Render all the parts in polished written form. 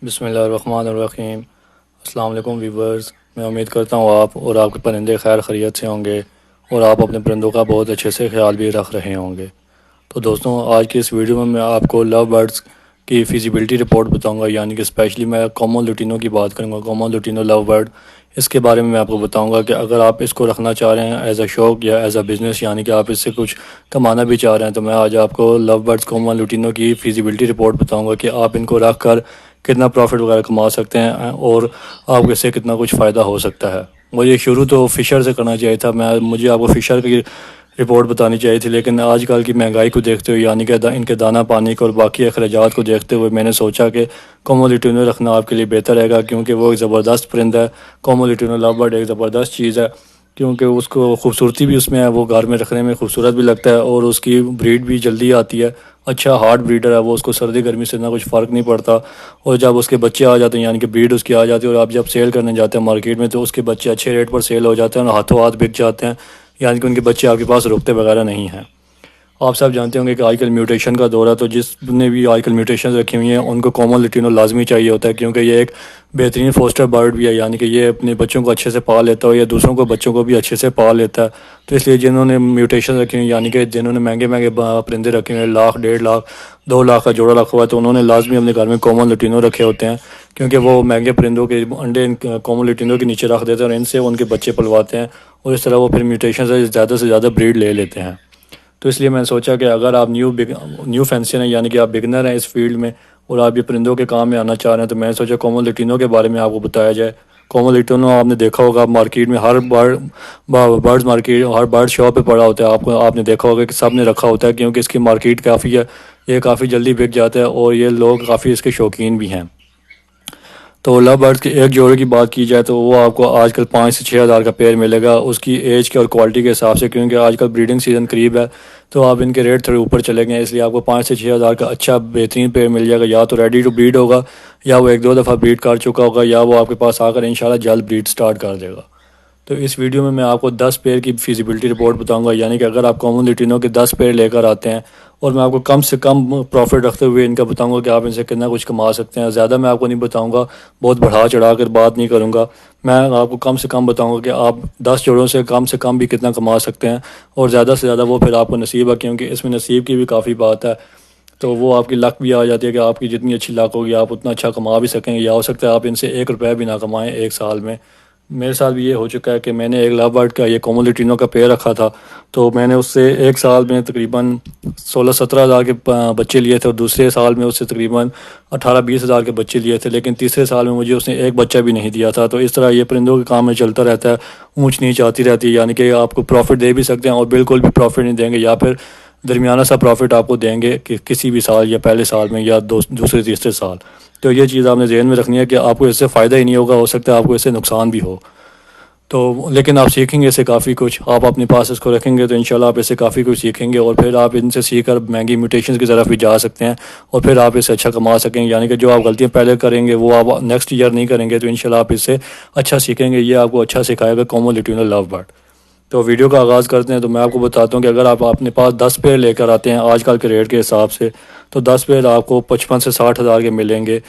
بسم اللہ الرحمن الرحیم۔ السلام علیکم ویورز، میں امید کرتا ہوں آپ اور آپ کے پرندے خیر خیریت سے ہوں گے اور آپ اپنے پرندوں کا بہت اچھے سے خیال بھی رکھ رہے ہوں گے۔ تو دوستوں، آج کی اس ویڈیو میں آپ کو لو برڈز کی فیزیبلٹی رپورٹ بتاؤں گا، یعنی کہ اسپیشلی میں کامن لوٹینو کی بات کروں گا، کامن لوٹینو لو برڈ۔ اس کے بارے میں آپ کو بتاؤں گا کہ اگر آپ اس کو رکھنا چاہ رہے ہیں ایز اے شوق یا ایز اے بزنس، یعنی کہ آپ اس سے کچھ کمانا بھی چاہ رہے ہیں، تو میں آج آپ کو لو برڈز کامن لوٹینو کی فیزیبلٹی رپورٹ بتاؤں گا کہ آپ ان کو رکھ کر کتنا پروفٹ وغیرہ کما سکتے ہیں اور آپ کو اس سے کتنا کچھ فائدہ ہو سکتا ہے۔ مجھے شروع تو فشر سے کرنا چاہیے تھا، مجھے آپ کو فشر کی رپورٹ بتانی چاہیے تھی، لیکن آج کل کی مہنگائی کو دیکھتے ہوئے، یعنی کہ ان کے دانہ پانی کو اور باقی اخراجات کو دیکھتے ہوئے، میں نے سوچا کہ کامن لوٹینو رکھنا آپ کے لیے بہتر رہے گا، کیونکہ وہ ایک زبردست پرندہ ہے۔ کامن لوٹینو لو برڈ ایک زبردست چیز ہے، کیونکہ اس کو خوبصورتی بھی اس میں ہے، وہ گھر میں رکھنے میں خوبصورت بھی لگتا ہے اور اس کی بریڈ بھی جلدی آتی ہے، اچھا ہارڈ بریڈر ہے وہ، اس کو سردی گرمی سے اتنا کچھ فرق نہیں پڑتا۔ اور جب اس کے بچے آ جاتے ہیں، یعنی کہ بریڈ اس کی آ جاتی ہے اور آپ جب سیل کرنے جاتے ہیں مارکیٹ میں، تو اس کے بچے اچھے ریٹ پر سیل ہو جاتے ہیں اور ہاتھوں ہاتھ بک جاتے ہیں، یعنی کہ ان کے بچے آپ کے پاس رکتے وغیرہ نہیں ہیں۔ آپ سب جانتے ہوں گے کہ آج کل میوٹیشن کا دور ہے، تو جس نے بھی آج کل میوٹیشن رکھی ہوئی ہیں ان کو کامن لوٹینو لازمی چاہیے ہوتا ہے، کیونکہ یہ ایک بہترین فوسٹر برڈ بھی ہے، یعنی کہ یہ اپنے بچوں کو اچھے سے پال لیتا ہے یا دوسروں کو بچوں کو بھی اچھے سے پال لیتا ہے۔ تو اس لیے جنہوں نے میوٹیشن رکھی ہوئی، یعنی کہ جنہوں نے مہنگے مہنگے پرندے رکھے ہوئے ہیں، 1,00,000 1.5 لاکھ 2 لاکھ کا جوڑا رکھا ہوا ہے، تو انہوں نے لازمی اپنے گھر میں کامن لوٹینو رکھے ہوتے ہیں، کیونکہ وہ مہنگے پرندوں کے انڈے کامن لوٹینو کے نیچے رکھ دیتے ہیں اور ان سے ان کے بچے پلواتے ہیں، اور اس طرح وہ پھر میوٹیشن سے زیادہ بریڈ لے لیتے ہیں۔ تو اس لیے میں نے سوچا کہ اگر آپ نیو فینسین ہیں، یعنی کہ آپ بگنر ہیں اس فیلڈ میں اور آپ یہ پرندوں کے کام میں آنا چاہ رہے ہیں، تو میں نے سوچا کامن لوٹینو کے بارے میں آپ کو بتایا جائے۔ کامن لوٹینو آپ نے دیکھا ہوگا مارکیٹ میں، ہر برڈز مارکیٹ، ہر برڈ شاپ پہ پڑا ہوتا ہے، آپ نے دیکھا ہوگا کہ سب نے رکھا ہوتا ہے، کیونکہ اس کی مارکیٹ کافی ہے، یہ کافی جلدی بک جاتا ہے اور یہ لوگ کافی اس کے شوقین بھی ہیں۔ تو لو برڈز کے ایک جوڑے کی بات کی جائے تو وہ آپ کو آج کل 5 سے 6 ہزار کا پیر ملے گا، اس کی ایج کے اور کوالٹی کے حساب سے، کیونکہ آج کل بریڈنگ سیزن قریب ہے، تو آپ ان کے ریٹ تھوڑے اوپر چلے گئے ہیں، اس لیے آپ کو 5 سے 6 ہزار کا اچھا بہترین پیر مل جائے گا، یا تو ریڈی ٹو بریڈ ہوگا، یا وہ 1-2 دفعہ بریڈ کر چکا ہوگا، یا وہ آپ کے پاس آ کر انشاءاللہ جلد بریڈ سٹارٹ کر دے گا۔ تو اس ویڈیو میں آپ کو 10 پیر کی فیزیبلٹی رپورٹ بتاؤں گا، یعنی کہ اگر آپ کامن لوٹینو کے 10 پیر لے کر آتے ہیں، اور میں آپ کو کم سے کم پروفٹ رکھتے ہوئے ان کا بتاؤں گا کہ آپ ان سے کتنا کچھ کما سکتے ہیں۔ زیادہ میں آپ کو نہیں بتاؤں گا، بہت بڑھا چڑھا کر بات نہیں کروں گا، میں آپ کو کم سے کم بتاؤں گا کہ آپ 10 جوڑوں سے کم بھی کتنا کما سکتے ہیں، اور زیادہ سے زیادہ وہ پھر آپ کو نصیب ہے، کیونکہ اس میں نصیب کی بھی کافی بات ہے، تو وہ آپ کی لک بھی آ جاتی ہے کہ آپ کی جتنی اچھی لک ہوگی آپ اتنا اچھا کما بھی سکیں گے، یا ہو سکتا ہے آپ ان سے 1 روپیہ بھی نہ کمائیں ایک سال میں۔ میرے ساتھ بھی یہ ہو چکا ہے کہ میں نے ایک لو برڈ کا یہ کامن لوٹینو کا پیر رکھا تھا، تو میں نے اس سے ایک سال میں تقریباً 16-17 ہزار کے بچے لیے تھے، اور دوسرے سال میں اس سے تقریباً 18-20 ہزار کے بچے لیے تھے، لیکن تیسرے سال میں مجھے اس نے ایک بچہ بھی نہیں دیا تھا۔ تو اس طرح یہ پرندوں کے کام میں چلتا رہتا ہے، اونچ نیچ آتی رہتی ہے، یعنی کہ آپ کو پروفٹ دے بھی سکتے ہیں اور بالکل بھی پروفٹ نہیں دیں گے، یا پھر درمیانہ سا پروفٹ آپ کو دیں گے کہ کسی بھی سال، یا پہلے سال میں یا دوسرے تیسرے سال۔ تو یہ چیز آپ نے ذہن میں رکھنی ہے کہ آپ کو اس سے فائدہ ہی نہیں ہوگا، ہو سکتا ہے آپ کو اس سے نقصان بھی ہو، تو لیکن آپ سیکھیں گے اس سے کافی کچھ، آپ اپنے پاس اس کو رکھیں گے تو انشاءاللہ آپ اس سے کافی کچھ سیکھیں گے، اور پھر آپ ان سے سیکھ کر مہنگی میوٹیشنز کی طرف بھی جا سکتے ہیں، اور پھر آپ اس سے اچھا کما سکیں گے، یعنی کہ جو آپ غلطیاں پہلے کریں گے وہ آپ نیکسٹ ایئر نہیں کریں گے، تو انشاءاللہ آپ اس سے اچھا سیکھیں گے، یہ آپ کو اچھا سکھائے گا کامن لوٹینو لو برڈ۔ تو ویڈیو کا آغاز کرتے ہیں، تو میں آپ کو بتاتا ہوں کہ اگر آپ اپنے پاس 10 پیر لے کر آتے ہیں آج کل کے ریٹ کے حساب سے، تو 10 پیر آپ کو 55 سے 60 ہزار کے ملیں گے۔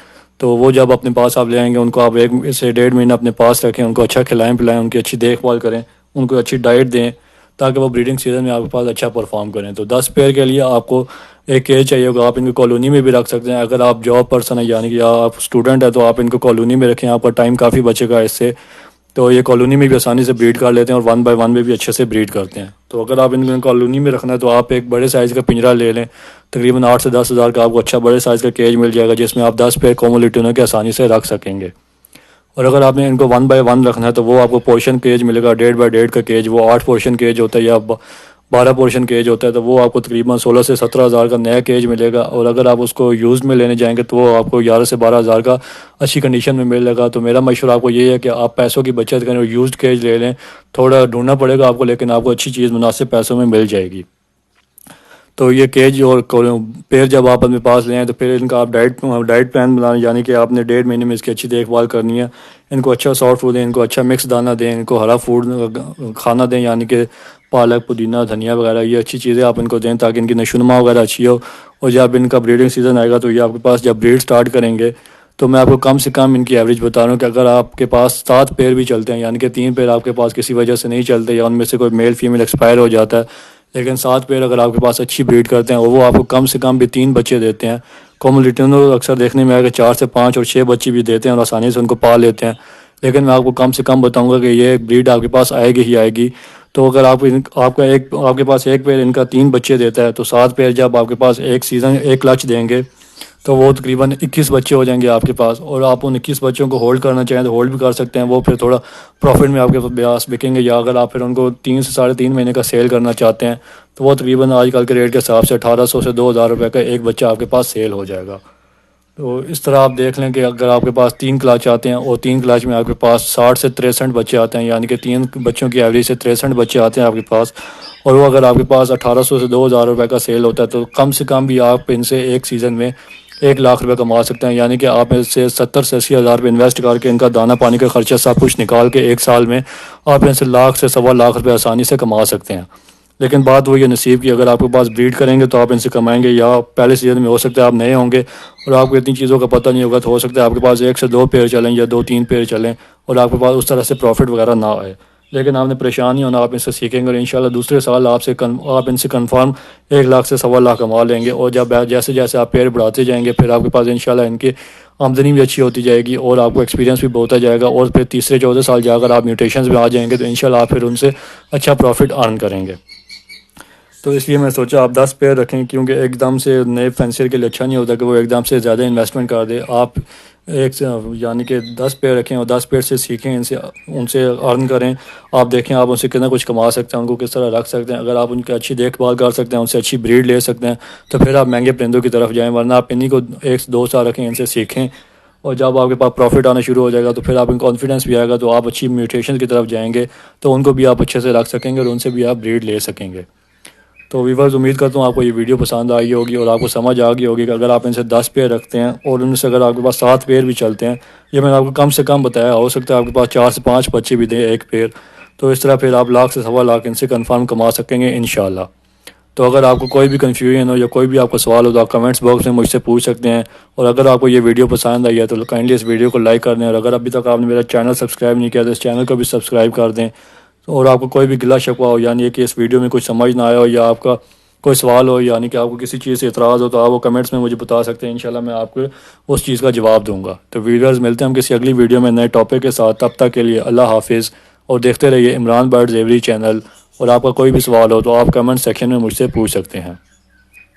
تو وہ جب اپنے پاس آپ لے آئیں گے، ان کو آپ 1 سے 1.5 مہینہ اپنے پاس رکھیں، ان کو اچھا کھلائیں پلائیں، ان کی اچھی دیکھ بھال کریں، ان کو اچھی ڈائٹ دیں، تاکہ وہ بریڈنگ سیزن میں آپ کے پاس اچھا پرفارم کریں۔ تو 10 پیر کے لیے آپ کو ایک کیج چاہیے ہوگا، آپ ان کو کالونی میں بھی رکھ سکتے ہیں، اگر آپ جاب پرسن ہیں، یعنی کہ آپ اسٹوڈنٹ ہیں، تو آپ ان کو کالونی میں رکھیں، آپ کا ٹائم کافی بچے گا اس سے، تو یہ کالونی میں بھی آسانی سے بریڈ کر لیتے ہیں اور 1 بائی 1 میں بھی اچھے سے بریڈ کرتے ہیں۔ تو اگر آپ ان کو کالونی میں رکھنا ہے تو آپ ایک بڑے سائز کا پنجرا لے لیں، تقریباً 8 سے 10 ہزار کا آپ کو اچھا بڑے سائز کا کیج مل جائے گا، جس میں آپ 10 پیر کامن لوٹینو کے آسانی سے رکھ سکیں گے۔ اور اگر آپ نے ان کو 1 بائی 1 رکھنا ہے تو وہ آپ کو پورشن کیج ملے گا، 1.5 بائی 1.5 کا کیج، وہ 8 پورشن کیج ہوتا ہے یا 12 پورشن کیج ہوتا ہے، تو وہ آپ کو تقریباً 16 سے 17 ہزار کا نیا کیج ملے گا، اور اگر آپ اس کو یوز میں لینے جائیں گے تو وہ آپ کو 11 سے 12 ہزار کا اچھی کنڈیشن میں ملے گا۔ تو میرا مشورہ آپ کو یہ ہے کہ آپ پیسوں کی بچت کریں اور یوزڈ کیج لے لیں، تھوڑا ڈھونڈنا پڑے گا آپ کو، لیکن آپ کو اچھی چیز مناسب پیسوں میں مل جائے گی۔ تو یہ کیج اور پیر جب آپ اپنے پاس لیں تو پھر ان کا آپ ڈائٹ پلان بنائیں، یعنی کہ آپ نے 1.5 مہینے میں اس کی اچھی دیکھ بھال کرنی ہے، ان کو اچھا سافٹ فوڈ دیں، ان کو اچھا مکس دانہ دیں، ان کو ہرا فوڈ کھانا دیں، یعنی کہ پالک پودینہ دھنیا وغیرہ، یہ اچھی چیزیں آپ ان کو دیں تاکہ ان کی نشو و نما وغیرہ اچھی ہو، اور جب ان کا بریڈنگ سیزن آئے گا تو یہ آپ کے پاس جب بریڈ سٹارٹ کریں گے تو میں آپ کو کم سے کم ان کی ایوریج بتا رہا ہوں کہ اگر آپ کے پاس 7 پیر بھی چلتے ہیں، یعنی کہ 3 پیر آپ کے پاس کسی وجہ سے نہیں چلتے یا ان میں سے کوئی میل فیمیل ایکسپائر ہو جاتا ہے، لیکن 7 پیر اگر آپ کے پاس اچھی بریڈ کرتے ہیں اور وہ آپ کو کم سے کم بھی 3 بچے دیتے ہیں، کوملٹینو اکثر دیکھنے میں آئے کہ 4 سے 5 اور 6 بچے بھی دیتے ہیں اور آسانی سے ان کو پال لیتے ہیں، لیکن میں آپ کو کم سے کم بتاؤں گا کہ یہ بریڈ آپ کے پاس آئے گی ہی آئے گی۔ تو اگر آپ آپ کے پاس ایک پیر ان کا 3 بچے دیتا ہے، تو 7 پیر جب آپ کے پاس ایک سیزن ایک لچ دیں گے تو وہ تقریباً 21 بچے ہو جائیں گے آپ کے پاس، اور آپ ان 21 بچوں کو ہولڈ کرنا چاہیں تو ہولڈ بھی کر سکتے ہیں، وہ پھر تھوڑا پروفٹ میں آپ کے پاس بکیں گے، یا اگر آپ پھر ان کو 3 سے 3.5 مہینے کا سیل کرنا چاہتے ہیں تو وہ تقریباً آج کل کے ریٹ کے حساب سے 1800 سے 2000 روپے کا ایک بچہ آپ کے پاس سیل ہو جائے گا۔ تو اس طرح آپ دیکھ لیں کہ اگر آپ کے پاس 3 کلچ آتے ہیں اور 3 کلچ میں آپ کے پاس 60 سے 63 بچے آتے ہیں، یعنی کہ 3 بچوں کی ایوریج سے 63 بچے آتے ہیں آپ کے پاس، اور وہ اگر آپ کے پاس 1800 سے 2000 روپے کا سیل ہوتا ہے تو کم سے کم بھی آپ ان سے ایک سیزن میں 1 لاکھ روپے کما سکتے ہیں، یعنی کہ آپ اس سے 70 سے 80 ہزار روپے انویسٹ کر کے ان کا دانہ پانی کا خرچہ سب کچھ نکال کے ایک سال میں آپ ان سے 1 لاکھ سے 1.25 لاکھ روپے آسانی سے کما سکتے ہیں۔ لیکن بات وہ یہ نصیب کی، اگر آپ کے پاس بریڈ کریں گے تو آپ ان سے کمائیں گے، یا پہلے سیزن میں ہو سکتا ہے آپ نئے ہوں گے اور آپ کو اتنی چیزوں کا پتہ نہیں ہوگا، تو ہو سکتا ہے آپ کے پاس 1 سے 2 پیر چلیں یا 2-3 پیر چلیں اور آپ کے پاس اس طرح سے پروفٹ وغیرہ نہ آئے، لیکن آپ نے پریشان نہیں ہونا، آپ ان سے سیکھیں گے اور انشاءاللہ دوسرے سال آپ ان سے کنفرم 1 لاکھ سے 1.25 لاکھ کما لیں گے، اور جب جیسے جیسے آپ پیر بڑھاتے جائیں گے پھر آپ کے پاس انشاءاللہ ان کی آمدنی بھی اچھی ہوتی جائے گی اور آپ کو ایکسپیرینس بھی ہوتا جائے گا، اور پھر تیسرے چوتھے سال جا کر آپ میوٹیشنز میں آ جائیں گے تو انشاءاللہ آپ پھر ان سے اچھا پروفٹ ارن کریں گے۔ تو اس لیے میں سوچا آپ 10 پیر رکھیں، کیونکہ ایک دم سے نئے فینسر کے لیے اچھا نہیں ہوتا کہ وہ ایک دم سے زیادہ انویسٹمنٹ کر دے، آپ یعنی کہ 10 پیر رکھیں اور 10 پیر سے سیکھیں، ان سے ارن کریں، آپ دیکھیں آپ ان سے کتنا کچھ کما سکتے ہیں، ان کو کس طرح رکھ سکتے ہیں، اگر آپ ان کی اچھی دیکھ بھال کر سکتے ہیں، ان سے اچھی بریڈ لے سکتے ہیں تو پھر آپ مہنگے پرندوں کی طرف جائیں، ورنہ آپ انہیں کو 1 سے 2 سال رکھیں، ان سے سیکھیں، اور جب آپ کے پاس پروفٹ آنا شروع ہو جائے گا تو پھر آپ ان کانفیڈنس بھی آئے گا تو آپ اچھی میوٹیشن کی طرف جائیں گے، تو ان کو بھی آپ اچھے سے رکھ سکیں گے اور ان سے بھی آپ بریڈ لے سکیں گے۔ تو ویورز امید کرتا ہوں آپ کو یہ ویڈیو پسند آئی ہوگی اور آپ کو سمجھ آ گئی ہوگی کہ اگر آپ ان سے 10 پیر رکھتے ہیں اور ان سے اگر آپ کے پاس 7 پیر بھی چلتے ہیں، یہ میں نے آپ کو کم سے کم بتایا، ہو سکتا ہے آپ کے پاس 4 سے 5 بچے بھی دیں ایک پیر، تو اس طرح پھر آپ 1 لاکھ سے 1.25 لاکھ ان سے کنفرم کما سکیں گے انشاءاللہ۔ تو اگر آپ کو کوئی بھی کنفیوژن ہو یا کوئی بھی آپ کو سوال ہو تو آپ کمنٹس باکس میں مجھ سے پوچھ سکتے ہیں، اور اگر آپ کو یہ ویڈیو پسند آئی ہے تو کائنڈلی اس ویڈیو کو لائک کر دیں، اور اگر ابھی تک آپ نے میرا چینل سبسکرائب نہیں کیا تو اس چینل کو بھی سبسکرائب کر دیں، اور آپ کو کوئی بھی گلہ شکوہ ہو، یعنی کہ اس ویڈیو میں کچھ سمجھ نہ آیا ہو یا آپ کا کوئی سوال ہو، یعنی کہ آپ کو کسی چیز سے اعتراض ہو، تو آپ وہ کمنٹس میں مجھے بتا سکتے ہیں، انشاءاللہ میں آپ کو اس چیز کا جواب دوں گا۔ تو ویڈیوز ملتے ہیں ہم کسی اگلی ویڈیو میں نئے ٹاپک کے ساتھ، تب تک کے لیے اللہ حافظ، اور دیکھتے رہیے عمران برڈز ایوری چینل، اور آپ کا کوئی بھی سوال ہو تو آپ کمنٹ سیکشن میں مجھ سے پوچھ سکتے ہیں۔